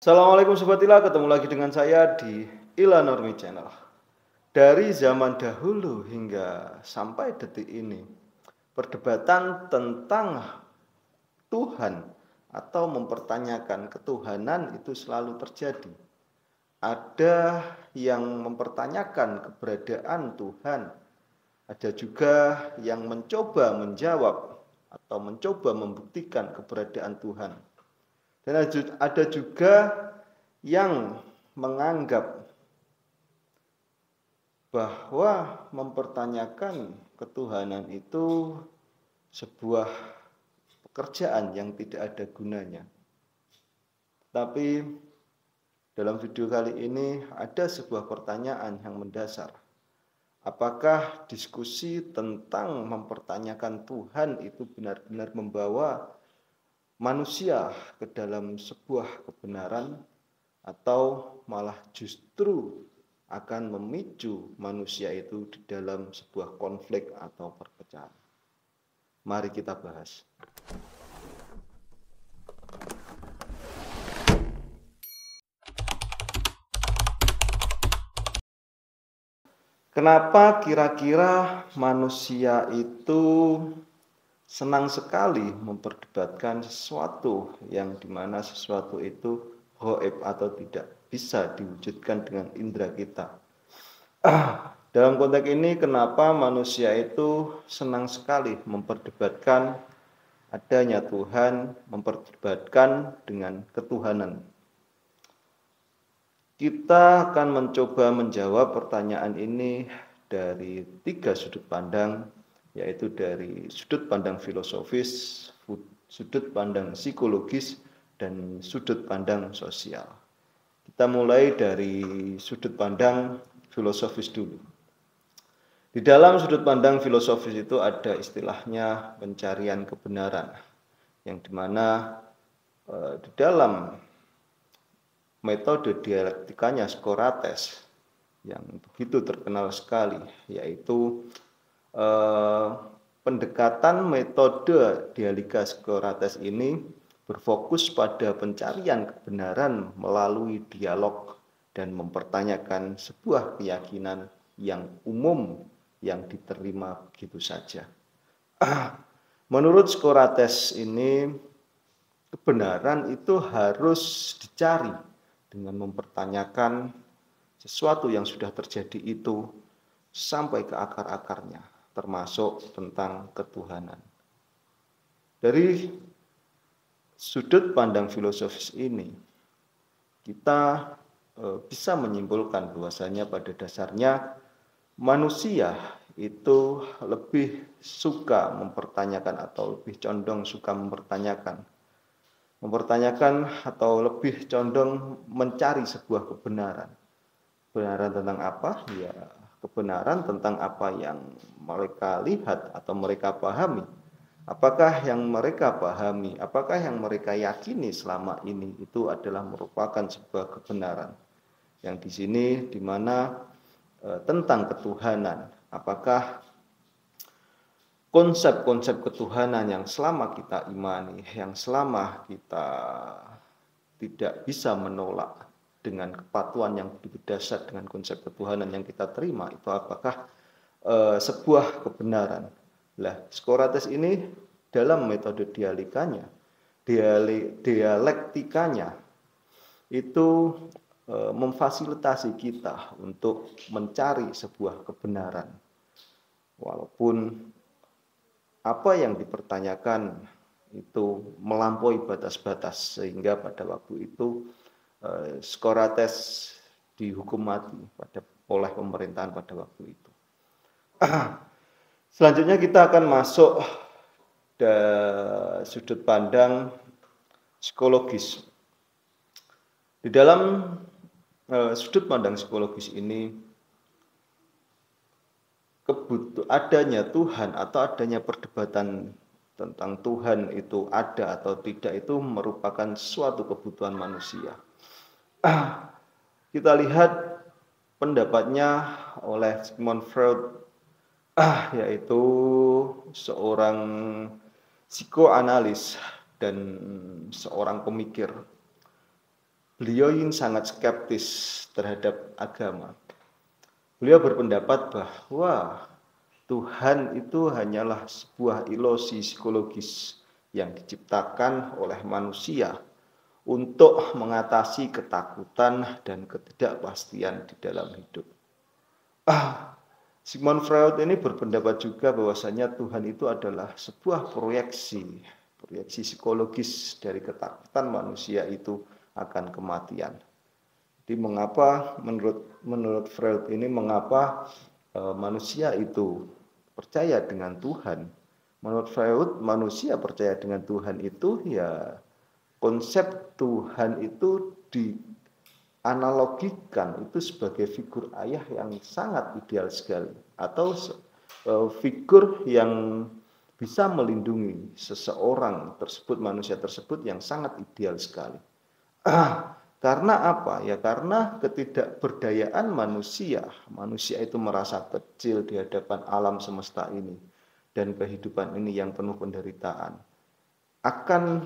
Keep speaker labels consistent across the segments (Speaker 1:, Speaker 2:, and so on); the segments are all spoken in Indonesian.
Speaker 1: Assalamualaikum Sobat Ila, ketemu lagi dengan saya di Ila Normi Channel. Dari zaman dahulu hingga sampai detik ini, perdebatan tentang Tuhan atau mempertanyakan ketuhanan itu selalu terjadi. Ada yang mempertanyakan keberadaan Tuhan, ada juga yang mencoba menjawab atau mencoba membuktikan keberadaan Tuhan. Dan ada juga yang menganggap bahwa mempertanyakan ketuhanan itu sebuah pekerjaan yang tidak ada gunanya. Tapi dalam video kali ini ada sebuah pertanyaan yang mendasar. Apakah diskusi tentang mempertanyakan Tuhan itu benar-benar membawa manusia ke dalam sebuah kebenaran, atau malah justru akan memicu manusia itu di dalam sebuah konflik atau perpecahan? Mari kita bahas. Kenapa kira-kira manusia itu senang sekali memperdebatkan sesuatu yang dimana sesuatu itu gaib atau tidak bisa diwujudkan dengan indera kita? Dalam konteks ini, kenapa manusia itu senang sekali memperdebatkan adanya Tuhan, memperdebatkan dengan ketuhanan? Kita akan mencoba menjawab pertanyaan ini dari 3 sudut pandang, yaitu dari sudut pandang filosofis, sudut pandang psikologis, dan sudut pandang sosial. Kita mulai dari sudut pandang filosofis dulu. Di dalam sudut pandang filosofis itu ada istilahnya pencarian kebenaran, yang dimana di dalam metode dialektikanya Socrates yang begitu terkenal sekali, yaitu pendekatan metode dialektika Socrates ini berfokus pada pencarian kebenaran melalui dialog dan mempertanyakan sebuah keyakinan yang umum yang diterima begitu saja. Menurut Socrates ini, kebenaran itu harus dicari dengan mempertanyakan sesuatu yang sudah terjadi itu sampai ke akar-akarnya, termasuk tentang ketuhanan. Dari sudut pandang filosofis ini, kita bisa menyimpulkan bahwasanya pada dasarnya manusia itu lebih suka mempertanyakan atau lebih condong suka mempertanyakan atau lebih condong mencari sebuah kebenaran. Kebenaran tentang apa? Ya, kebenaran tentang apa yang mereka lihat atau mereka pahami. Apakah yang mereka pahami, apakah yang mereka yakini selama ini itu adalah merupakan sebuah kebenaran. Yang di sini di mana tentang ketuhanan, apakah konsep-konsep ketuhanan yang selama kita imani, yang selama kita tidak bisa menolak dengan kepatuhan yang berdasar dengan konsep ketuhanan yang kita terima, itu apakah sebuah kebenaran? Lah, Socrates ini dalam metode dialektikanya itu memfasilitasi kita untuk mencari sebuah kebenaran, walaupun apa yang dipertanyakan itu melampaui batas-batas, sehingga pada waktu itu Socrates dihukum mati oleh pemerintahan pada waktu itu. Selanjutnya kita akan masuk ke sudut pandang psikologis. Di dalam sudut pandang psikologis ini, adanya Tuhan atau adanya perdebatan tentang Tuhan itu ada atau tidak itu merupakan suatu kebutuhan manusia. Kita lihat pendapatnya oleh Sigmund Freud, yaitu seorang psikoanalis dan seorang pemikir. beliau ini sangat skeptis terhadap agama. Beliau berpendapat bahwa Tuhan itu hanyalah sebuah ilusi psikologis yang diciptakan oleh manusia untuk mengatasi ketakutan dan ketidakpastian di dalam hidup. Sigmund Freud ini berpendapat juga bahwasanya Tuhan itu adalah sebuah proyeksi psikologis dari ketakutan manusia itu akan kematian. Jadi mengapa menurut Freud ini mengapa manusia itu percaya dengan Tuhan? Menurut Freud, manusia percaya dengan Tuhan itu ya konsep Tuhan itu dianalogikan itu sebagai figur ayah yang sangat ideal sekali atau figur yang bisa melindungi seseorang tersebut, manusia tersebut yang sangat ideal sekali. Karena apa? Ya karena ketidakberdayaan manusia. Manusia itu merasa kecil di hadapan alam semesta ini dan kehidupan ini yang penuh penderitaan. Akan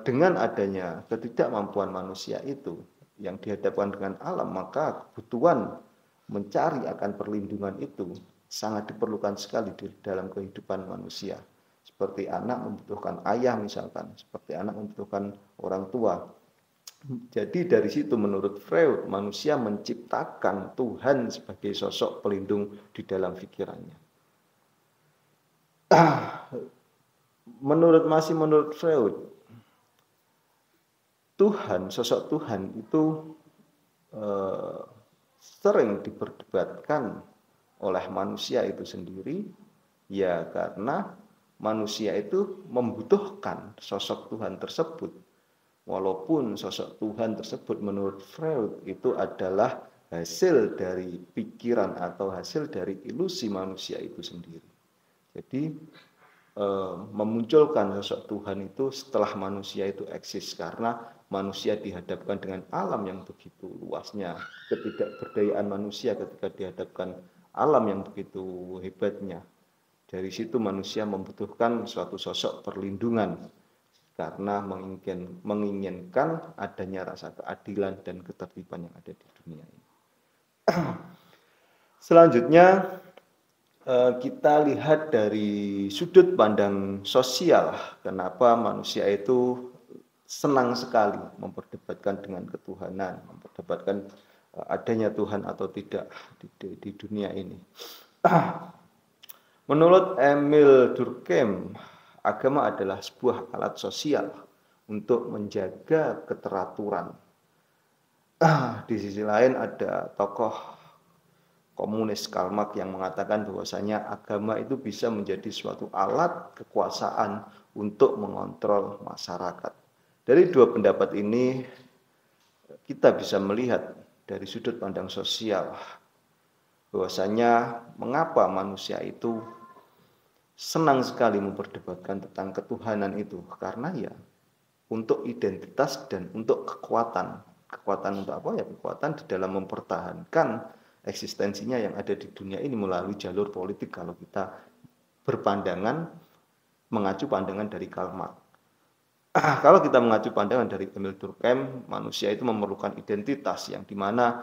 Speaker 1: dengan adanya ketidakmampuan manusia itu yang dihadapkan dengan alam, maka kebutuhan mencari akan perlindungan itu sangat diperlukan sekali di dalam kehidupan manusia. Seperti anak membutuhkan ayah misalkan, seperti anak membutuhkan orang tua. Jadi dari situ menurut Freud manusia menciptakan Tuhan sebagai sosok pelindung di dalam pikirannya. Menurut Freud, Tuhan, sosok Tuhan itu sering diperdebatkan oleh manusia itu sendiri, ya karena manusia itu membutuhkan sosok Tuhan tersebut. Walaupun sosok Tuhan tersebut menurut Freud itu adalah hasil dari pikiran atau hasil dari ilusi manusia itu sendiri. Jadi memunculkan sosok Tuhan itu setelah manusia itu eksis karena manusia dihadapkan dengan alam yang begitu luasnya, ketidakberdayaan manusia ketika dihadapkan alam yang begitu hebatnya. Dari situ manusia membutuhkan suatu sosok perlindungan karena menginginkan adanya rasa keadilan dan ketertiban yang ada di dunia ini. Selanjutnya kita lihat dari sudut pandang sosial, kenapa manusia itu senang sekali memperdebatkan dengan ketuhanan, memperdebatkan adanya Tuhan atau tidak di dunia ini. Menurut Emil Durkheim, agama adalah sebuah alat sosial untuk menjaga keteraturan. Di sisi lain ada tokoh komunis Karl Marx yang mengatakan bahwasanya agama itu bisa menjadi suatu alat kekuasaan untuk mengontrol masyarakat. Dari dua pendapat ini kita bisa melihat dari sudut pandang sosial bahwasanya mengapa manusia itu senang sekali memperdebatkan tentang ketuhanan itu, karena ya untuk identitas dan untuk kekuatan untuk apa ya, kekuatan di dalam mempertahankan eksistensinya yang ada di dunia ini melalui jalur politik kalau kita mengacu pandangan dari Karl Marx. Kalau kita mengacu pandangan dari Emil Durkheim, manusia itu memerlukan identitas yang dimana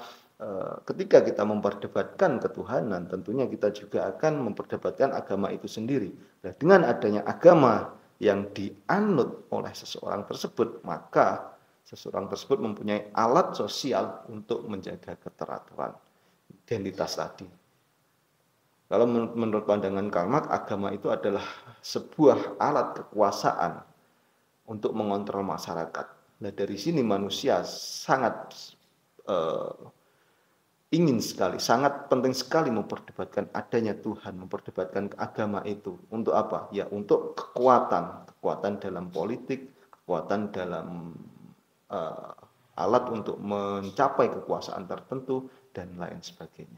Speaker 1: ketika kita memperdebatkan ketuhanan, tentunya kita juga akan memperdebatkan agama itu sendiri. Nah, dengan adanya agama yang dianut oleh seseorang tersebut, maka seseorang tersebut mempunyai alat sosial untuk menjaga keteraturan identitas tadi. Kalau menurut pandangan Karl Marx, agama itu adalah sebuah alat kekuasaan untuk mengontrol masyarakat. Nah, dari sini manusia sangat ingin sekali, sangat penting sekali memperdebatkan adanya Tuhan, memperdebatkan agama itu. Untuk apa? Ya untuk kekuatan dalam politik, kekuatan dalam alat untuk mencapai kekuasaan tertentu, dan lain sebagainya.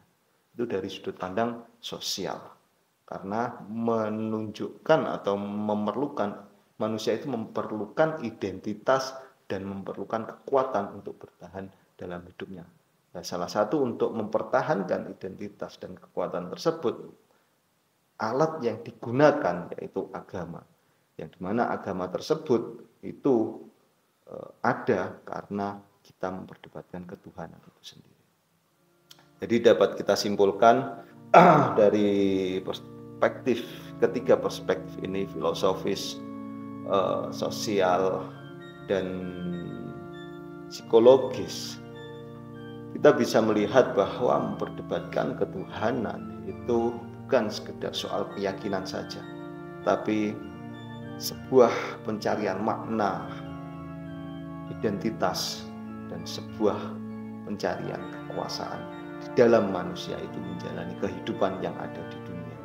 Speaker 1: Itu dari sudut pandang sosial. Karena menunjukkan atau manusia itu memerlukan identitas dan memerlukan kekuatan untuk bertahan dalam hidupnya. Nah, salah satu untuk mempertahankan identitas dan kekuatan tersebut, alat yang digunakan yaitu agama. Yang dimana agama tersebut itu ada karena kita memperdebatkan ketuhanan itu sendiri. Jadi dapat kita simpulkan dari ketiga perspektif ini, filosofis, sosial, dan psikologis, kita bisa melihat bahwa memperdebatkan ketuhanan itu bukan sekedar soal keyakinan saja, tapi sebuah pencarian makna, identitas, dan sebuah pencarian kekuasaan di dalam manusia itu menjalani kehidupan yang ada di dunia.